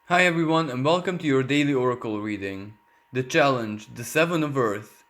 Hi everyone, and welcome to your daily oracle reading. The challenge, the Seven of Earth.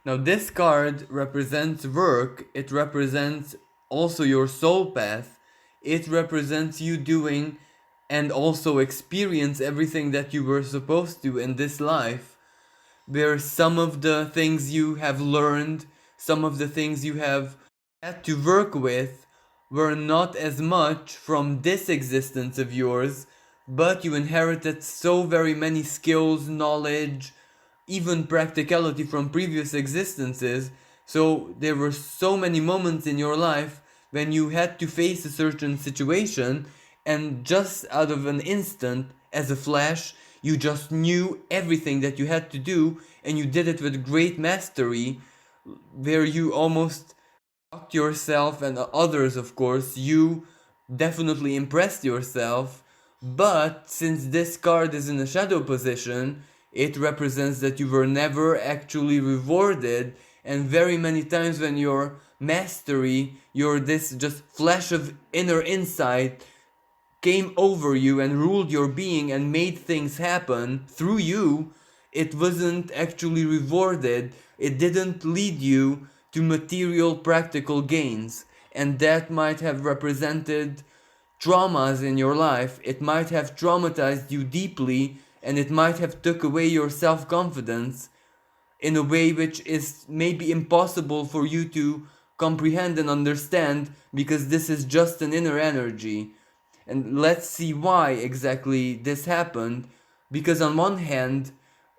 Now, this card represents work, it represents also your soul path, it represents you doing and also experience everything that you were supposed to in this life. Where some of the things you have learned, some of the things you have had to work with were not as much from this existence of yours, but you inherited so very many skills, knowledge, even practicality from previous existences. So there were so many moments in your life when you had to face a certain situation, and just out of an instant, as a flash, you just knew everything that you had to do, and you did it with great mastery, where you almost shocked yourself and others, of course. You definitely impressed yourself, but since this card is in a shadow position, it represents that you were never actually rewarded, and very many times when your mastery, your this just flash of inner insight came over you and ruled your being and made things happen through you, it wasn't actually rewarded. It didn't lead you to material practical gains. And that might have represented traumas in your life. It might have traumatized you deeply, and it might have took away your self-confidence in a way which is maybe impossible for you to comprehend and understand, because this is just an inner energy. And let's see why exactly this happened. Because on one hand,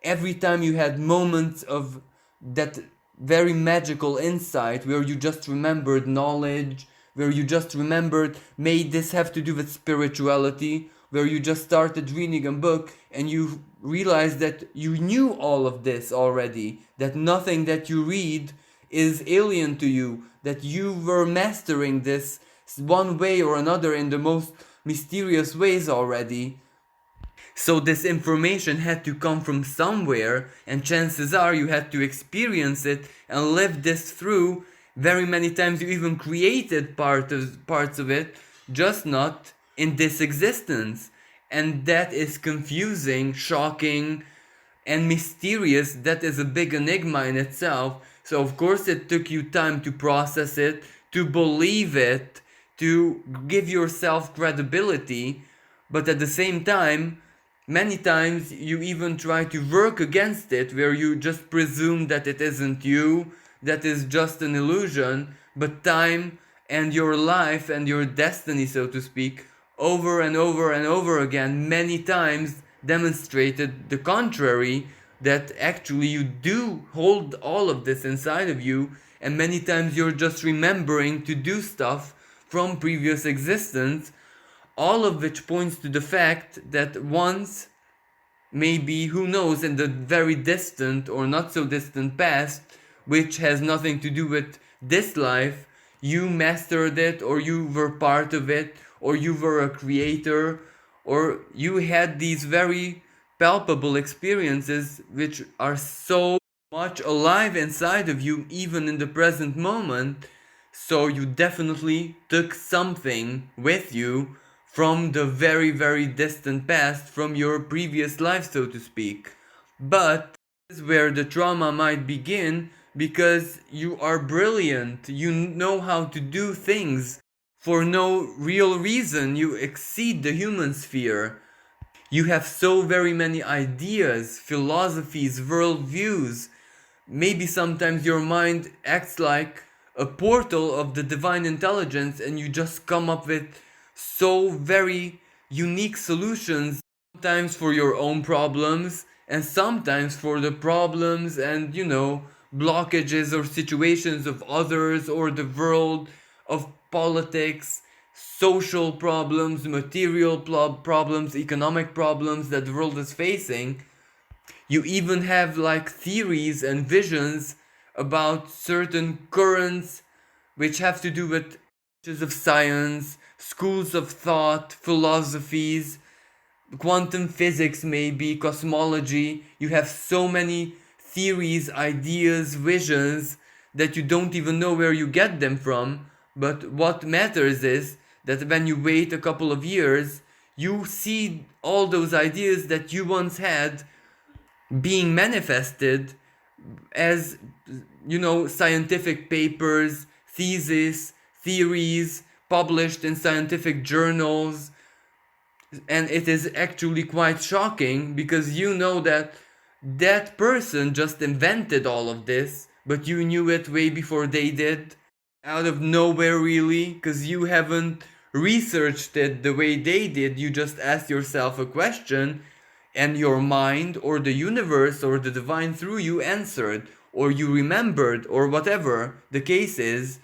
every time you had moments of that very magical insight where you just remembered knowledge, where you just remembered, may this have to do with spirituality, where you just started reading a book and you realized that you knew all of this already, that nothing that you read is alien to you, that you were mastering this one way or another in the most mysterious ways already. So this information had to come from somewhere, and chances are you had to experience it and live this through. Very many times you even created parts of it, just not in this existence. And that is confusing, shocking, and mysterious. That is a big enigma in itself. So of course it took you time to process it, to believe it, to give yourself credibility, but at the same time, many times you even try to work against it, where you just presume that it isn't you, that is just an illusion. But time and your life and your destiny, so to speak, over and over and over again, many times demonstrated the contrary, that actually you do hold all of this inside of you, and many times you're just remembering to do stuff from previous existence, all of which points to the fact that once, maybe, who knows, in the very distant or not so distant past, which has nothing to do with this life, you mastered it, or you were part of it, or you were a creator, or you had these very palpable experiences which are so much alive inside of you, even in the present moment. So you definitely took something with you from the very, very distant past, from your previous life, so to speak. But this is where the trauma might begin, because you are brilliant. You know how to do things for no real reason. You exceed the human sphere. You have so very many ideas, philosophies, worldviews. Maybe sometimes your mind acts like a portal of the divine intelligence, and you just come up with so very unique solutions, sometimes for your own problems, and sometimes for the problems and, blockages or situations of others or the world, of politics, social problems, material problems, economic problems that the world is facing. You even have like theories and visions about certain currents which have to do with branches of science, schools of thought, philosophies, quantum physics, maybe cosmology. You have so many theories, ideas, visions that you don't even know where you get them from. But what matters is that when you wait a couple of years, you see all those ideas that you once had being manifested as, scientific papers, theses, theories published in scientific journals. And it is actually quite shocking because you know that that person just invented all of this, but you knew it way before they did, out of nowhere, really, because you haven't researched it the way they did. You just asked yourself a question, and your mind, or the universe, or the divine through you answered, or you remembered, or whatever the case is.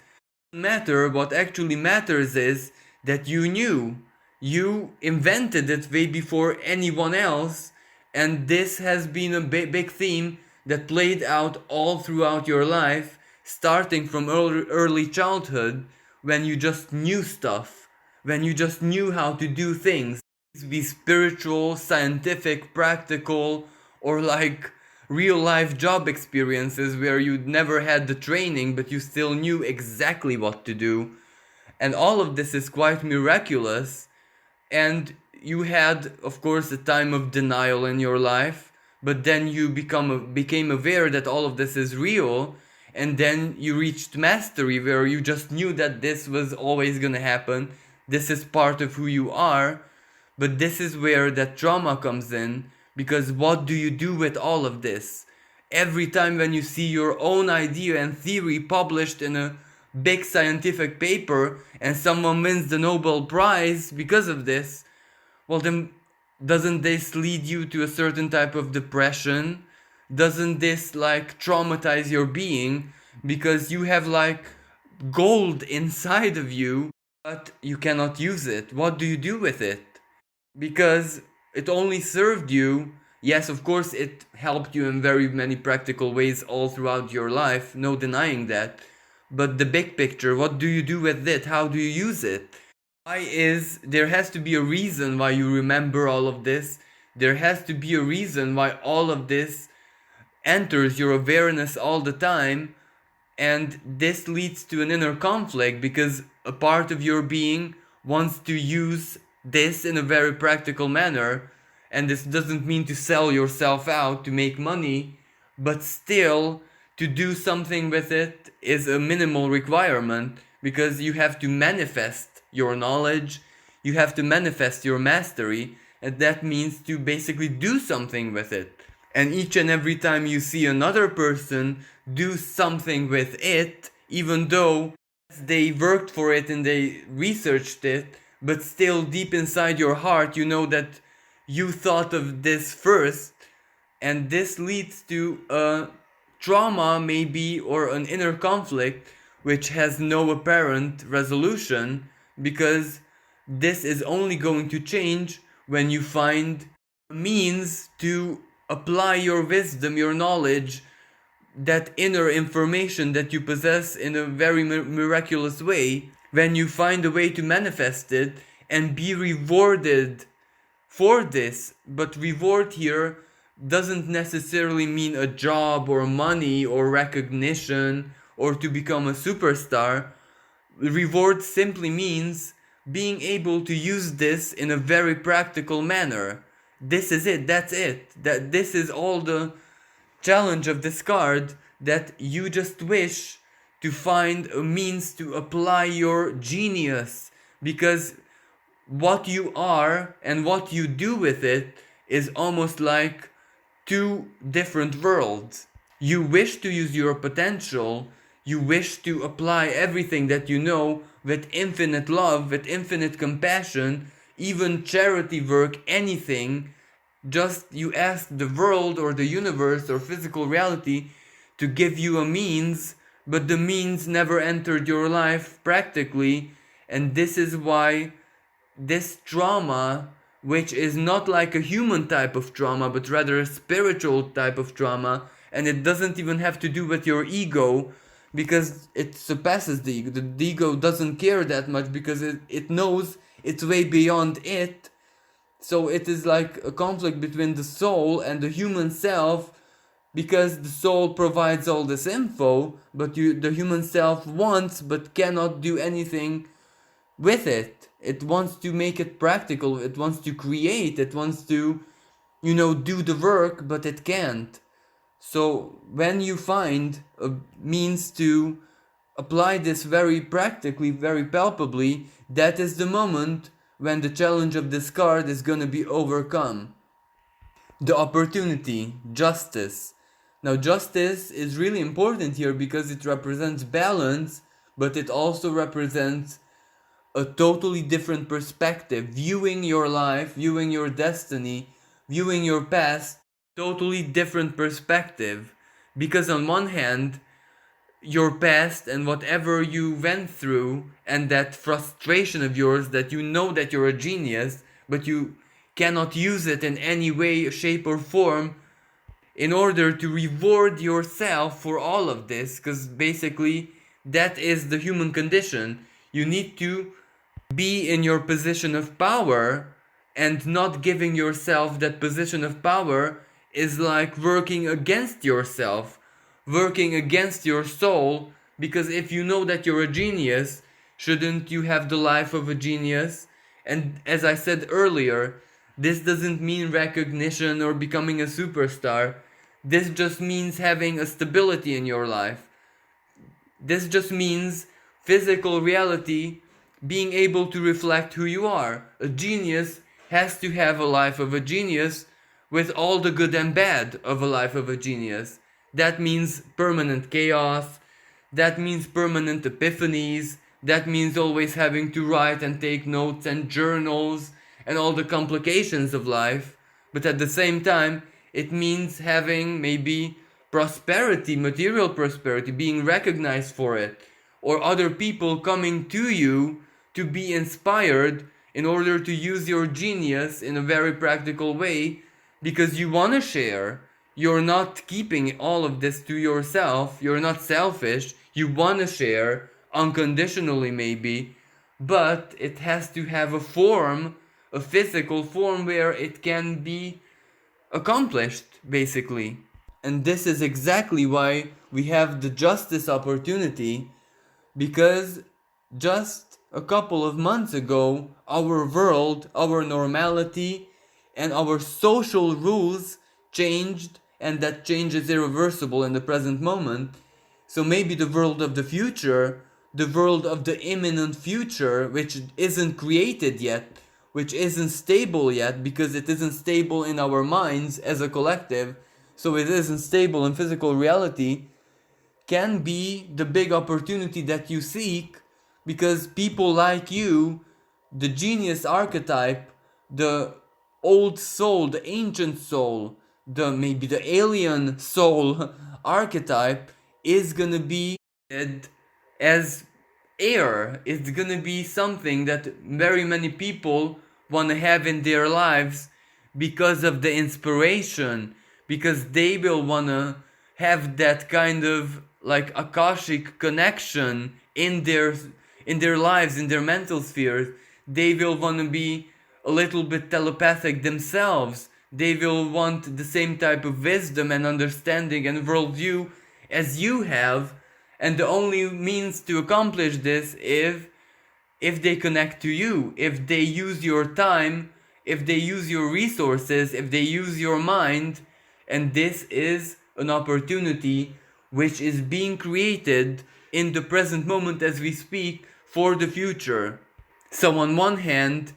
Matter. What actually matters is that you knew. You invented it way before anyone else, and this has been a big theme that played out all throughout your life, starting from early childhood, when you just knew stuff, when you just knew how to do things. Be spiritual, scientific, practical, or like real life job experiences where you never had the training but you still knew exactly what to do. And all of this is quite miraculous. And you had, of course, a time of denial in your life, but then you became aware that all of this is real, and then you reached mastery where you just knew that this was always gonna happen. This is part of who you are. But this is where that trauma comes in, because what do you do with all of this? Every time when you see your own idea and theory published in a big scientific paper and someone wins the Nobel Prize because of this, well then doesn't this lead you to a certain type of depression? Doesn't this like traumatize your being because you have like gold inside of you but you cannot use it? What do you do with it? Because it only served you. Yes, of course, it helped you in very many practical ways all throughout your life, no denying that. But the big picture, what do you do with it? How do you use it? There has to be a reason why you remember all of this. There has to be a reason why all of this enters your awareness all the time. And this leads to an inner conflict because a part of your being wants to use this in a very practical manner. And this doesn't mean to sell yourself out to make money, but still to do something with it is a minimal requirement because you have to manifest your knowledge, you have to manifest your mastery, and that means to basically do something with it. And each and every time you see another person do something with it, even though they worked for it and they researched it, but still deep inside your heart you know that you thought of this first, and this leads to a trauma maybe, or an inner conflict which has no apparent resolution, because this is only going to change when you find a means to apply your wisdom, your knowledge, that inner information that you possess in a very miraculous way, when you find a way to manifest it and be rewarded for this. But reward here doesn't necessarily mean a job or money or recognition or to become a superstar. Reward simply means being able to use this in a very practical manner. This is it, that's it. That this is all the challenge of this card, that you just wish to find a means to apply your genius, because what you are and what you do with it is almost like two different worlds. You wish to use your potential, you wish to apply everything that you know with infinite love, with infinite compassion, even charity work, anything. Just you ask the world or the universe or physical reality to give you a means, but the means never entered your life practically. And this is why this trauma, which is not like a human type of trauma but rather a spiritual type of trauma, and it doesn't even have to do with your ego, because it surpasses the ego. The ego doesn't care that much because it knows it's way beyond it. So it is like a conflict between the soul and the human self, because the soul provides all this info, but the human self wants but cannot do anything with it. It wants to make it practical, it wants to create, it wants to, do the work, but it can't. So when you find a means to apply this very practically, very palpably, that is the moment when the challenge of this card is going to be overcome. The opportunity, justice. Now, justice is really important here because it represents balance, but it also represents a totally different perspective, viewing your life, viewing your destiny, viewing your past, totally different perspective. Because on one hand, your past and whatever you went through and that frustration of yours that you know that you're a genius, but you cannot use it in any way, shape, or form in order to reward yourself for all of this, because basically that is the human condition. You need to be in your position of power, and not giving yourself that position of power is like working against yourself, working against your soul, because if you know that you're a genius, shouldn't you have the life of a genius? And as I said earlier, this doesn't mean recognition or becoming a superstar. This just means having a stability in your life. This just means physical reality being able to reflect who you are. A genius has to have a life of a genius with all the good and bad of a life of a genius. That means permanent chaos. That means permanent epiphanies. That means always having to write and take notes and journals and all the complications of life. But at the same time, it means having maybe prosperity, material prosperity, being recognized for it, or other people coming to you to be inspired in order to use your genius in a very practical way because you want to share. You're not keeping all of this to yourself. You're not selfish. You want to share unconditionally, maybe, but it has to have a form, a physical form where it can be accomplished, basically. And this is exactly why we have the justice opportunity, because just a couple of months ago, our world, our normality, and our social rules changed, and that change is irreversible in the present moment. So maybe the world of the future, the world of the imminent future, which isn't created yet, which isn't stable yet, because it isn't stable in our minds as a collective, so it isn't stable in physical reality, can be the big opportunity that you seek, because people like you, the genius archetype, the old soul, the ancient soul, the maybe the alien soul archetype is gonna be as air. It's gonna be something that very many people wanna have in their lives because of the inspiration, because they will wanna have that kind of like akashic connection in their lives, in their mental spheres. They will wanna be a little bit telepathic themselves. They will want the same type of wisdom and understanding and worldview as you have, and the only means to accomplish this if they connect to you, if they use your time, if they use your resources, if they use your mind. And this is an opportunity which is being created in the present moment as we speak for the future. So on one hand,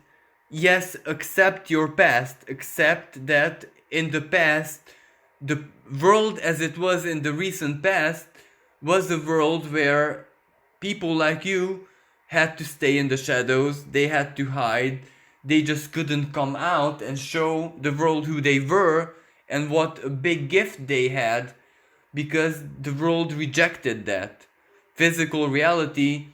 yes, accept your past, accept that in the past, the world as it was in the recent past was a world where people like you had to stay in the shadows, they had to hide, they just couldn't come out and show the world who they were and what a big gift they had, because the world rejected that. Physical reality,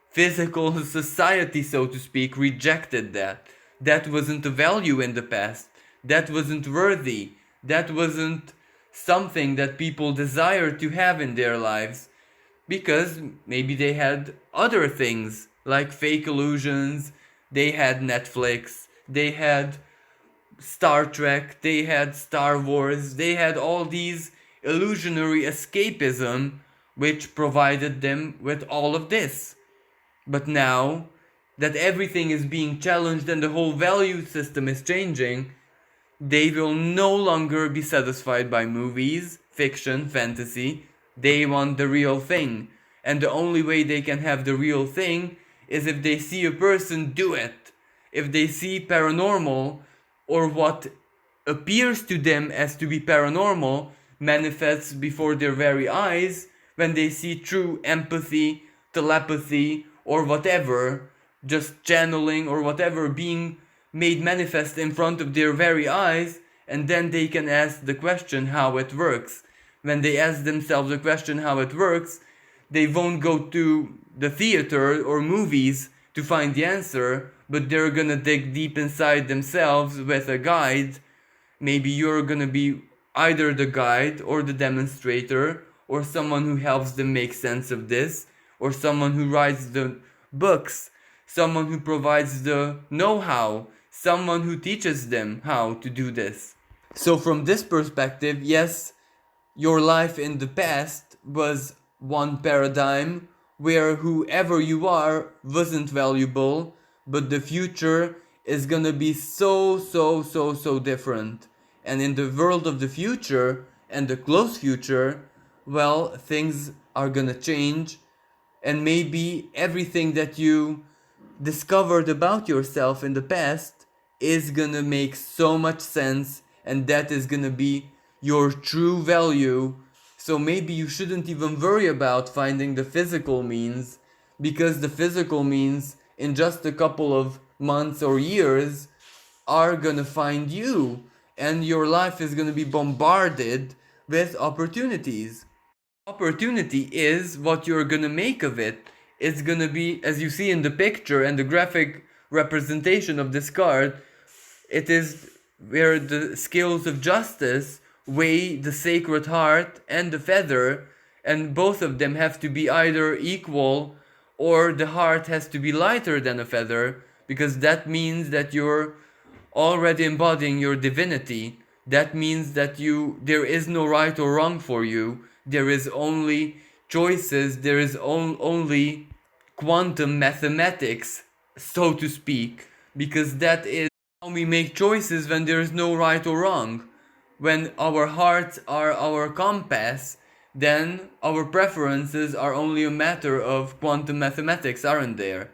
physical society, so to speak, rejected that. That wasn't a value in the past. That wasn't worthy. That wasn't something that people desire to have in their lives, because maybe they had other things like fake illusions, they had Netflix, they had Star Trek, they had Star Wars, they had all these illusionary escapism which provided them with all of this. But now that everything is being challenged and the whole value system is changing, they will no longer be satisfied by movies, fiction, fantasy. They want the real thing. And the only way they can have the real thing is if they see a person do it. If they see paranormal, or what appears to them as to be paranormal manifests before their very eyes, when they see true empathy, telepathy, or whatever, just channeling or whatever being made manifest in front of their very eyes, and then they can ask the question how it works. When they ask themselves the question how it works, they won't go to the theater or movies to find the answer, but they're gonna dig deep inside themselves with a guide. Maybe you're gonna be either the guide or the demonstrator, or someone who helps them make sense of this, or someone who writes the books, someone who provides the know-how, someone who teaches them how to do this. So from this perspective, yes, your life in the past was one paradigm where whoever you are wasn't valuable, but the future is gonna be so different. And in the world of the future and the close future, well, things are gonna change, and maybe everything that you discovered about yourself in the past is gonna make so much sense, and that is gonna be your true value. So maybe you shouldn't even worry about finding the physical means, because the physical means in just a couple of months or years are gonna find you, and your life is gonna be bombarded with opportunities. Opportunity is what you're gonna make of it. It's gonna be, as you see in the picture and the graphic representation of this card, it is where the scales of justice weigh the sacred heart and the feather, and both of them have to be either equal, or the heart has to be lighter than a feather, because that means that you're already embodying your divinity. That means that there is no right or wrong for you. There is only choices. There is only quantum mathematics, so to speak, because that is how we make choices when there is no right or wrong. When our hearts are our compass, then our preferences are only a matter of quantum mathematics, aren't there?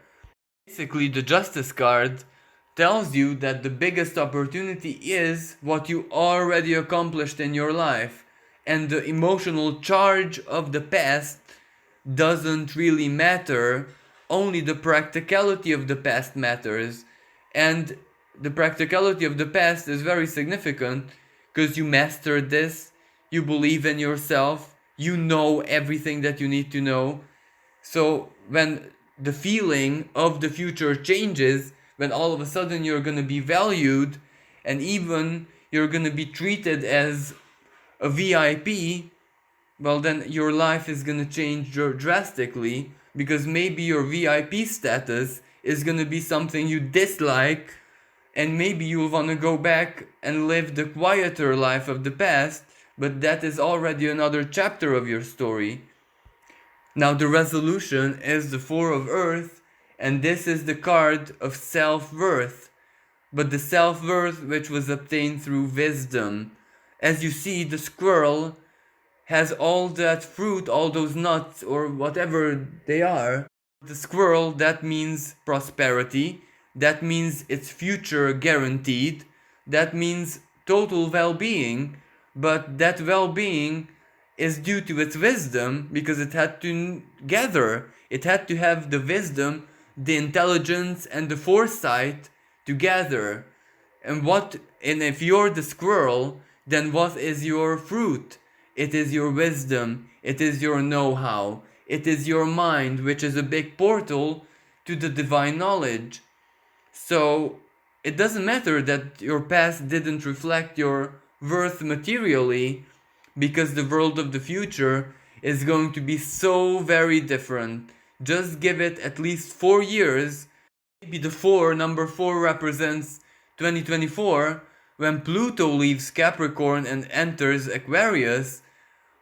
Basically, the Justice card tells you that the biggest opportunity is what you already accomplished in your life, and the emotional charge of the past doesn't really matter. Only the practicality of the past matters, and the practicality of the past is very significant because you mastered this, you believe in yourself, you know everything that you need to know. So when the feeling of the future changes, when all of a sudden you're going to be valued, and even you're going to be treated as a VIP, well, then your life is going to change drastically, because maybe your VIP status is going to be something you dislike, and maybe you'll want to go back and live the quieter life of the past, but that is already another chapter of your story. Now the resolution is the Four of Earth, and this is the card of self-worth, but the self-worth which was obtained through wisdom. As you see, the squirrel has all that fruit, all those nuts, or whatever they are. The squirrel, that means prosperity, that means its future guaranteed, that means total well-being, but that well-being is due to its wisdom, because it had to gather, it had to have the wisdom, the intelligence, and the foresight to gather. And if you're the squirrel, then what is your fruit? It is your wisdom, it is your know-how, it is your mind, which is a big portal to the divine knowledge. So it doesn't matter that your past didn't reflect your worth materially, because the world of the future is going to be so very different. Just give it at least 4 years. Maybe number 4 represents 2024, when Pluto leaves Capricorn and enters Aquarius,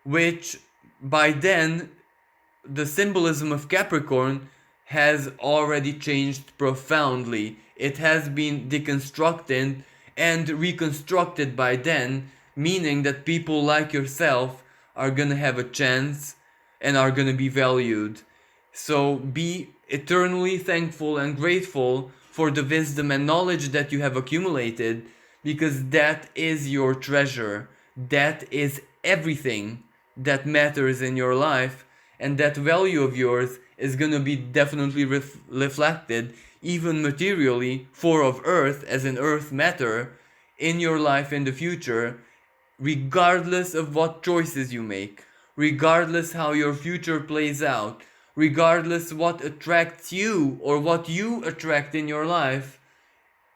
which by then, the symbolism of Capricorn has already changed profoundly. It has been deconstructed and reconstructed by then, meaning that people like yourself are gonna have a chance and are gonna be valued. So be eternally thankful and grateful for the wisdom and knowledge that you have accumulated, because that is your treasure. That is everything that matters in your life, and that value of yours is gonna be definitely reflected, even materially, for of earth, as an earth matter, in your life in the future, regardless of what choices you make, regardless how your future plays out, regardless what attracts you or what you attract in your life.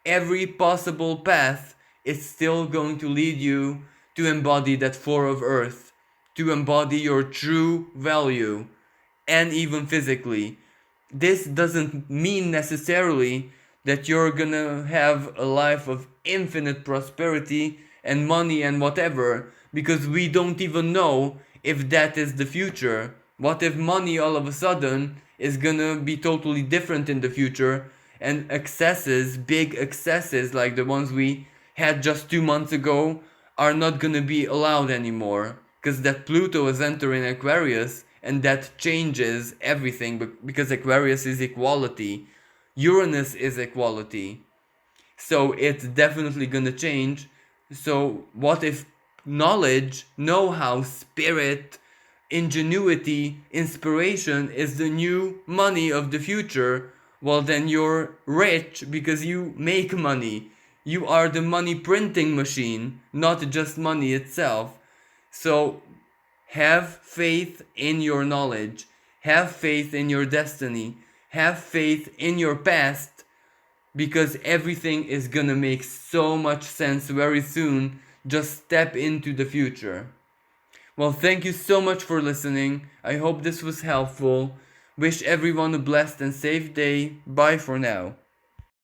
Every possible path is still going to lead you to embody that four of earth, to embody your true value, and even physically. This doesn't mean necessarily that you're gonna have a life of infinite prosperity and money and whatever, because we don't even know if that is the future. What if money all of a sudden is gonna be totally different in the future, and excesses, big excesses like the ones we had just 2 months ago, are not gonna be allowed anymore? Because that Pluto is entering Aquarius, and that changes everything, because Aquarius is equality, Uranus is equality. So it's definitely gonna change. So what if knowledge, know-how, spirit, ingenuity, inspiration is the new money of the future? Well, then you're rich because you make money. You are the money printing machine, not just money itself. So have faith in your knowledge. Have faith in your destiny. Have faith in your past, because everything is gonna make so much sense very soon. Just step into the future. Well, thank you so much for listening. I hope this was helpful. Wish everyone a blessed and safe day. Bye for now.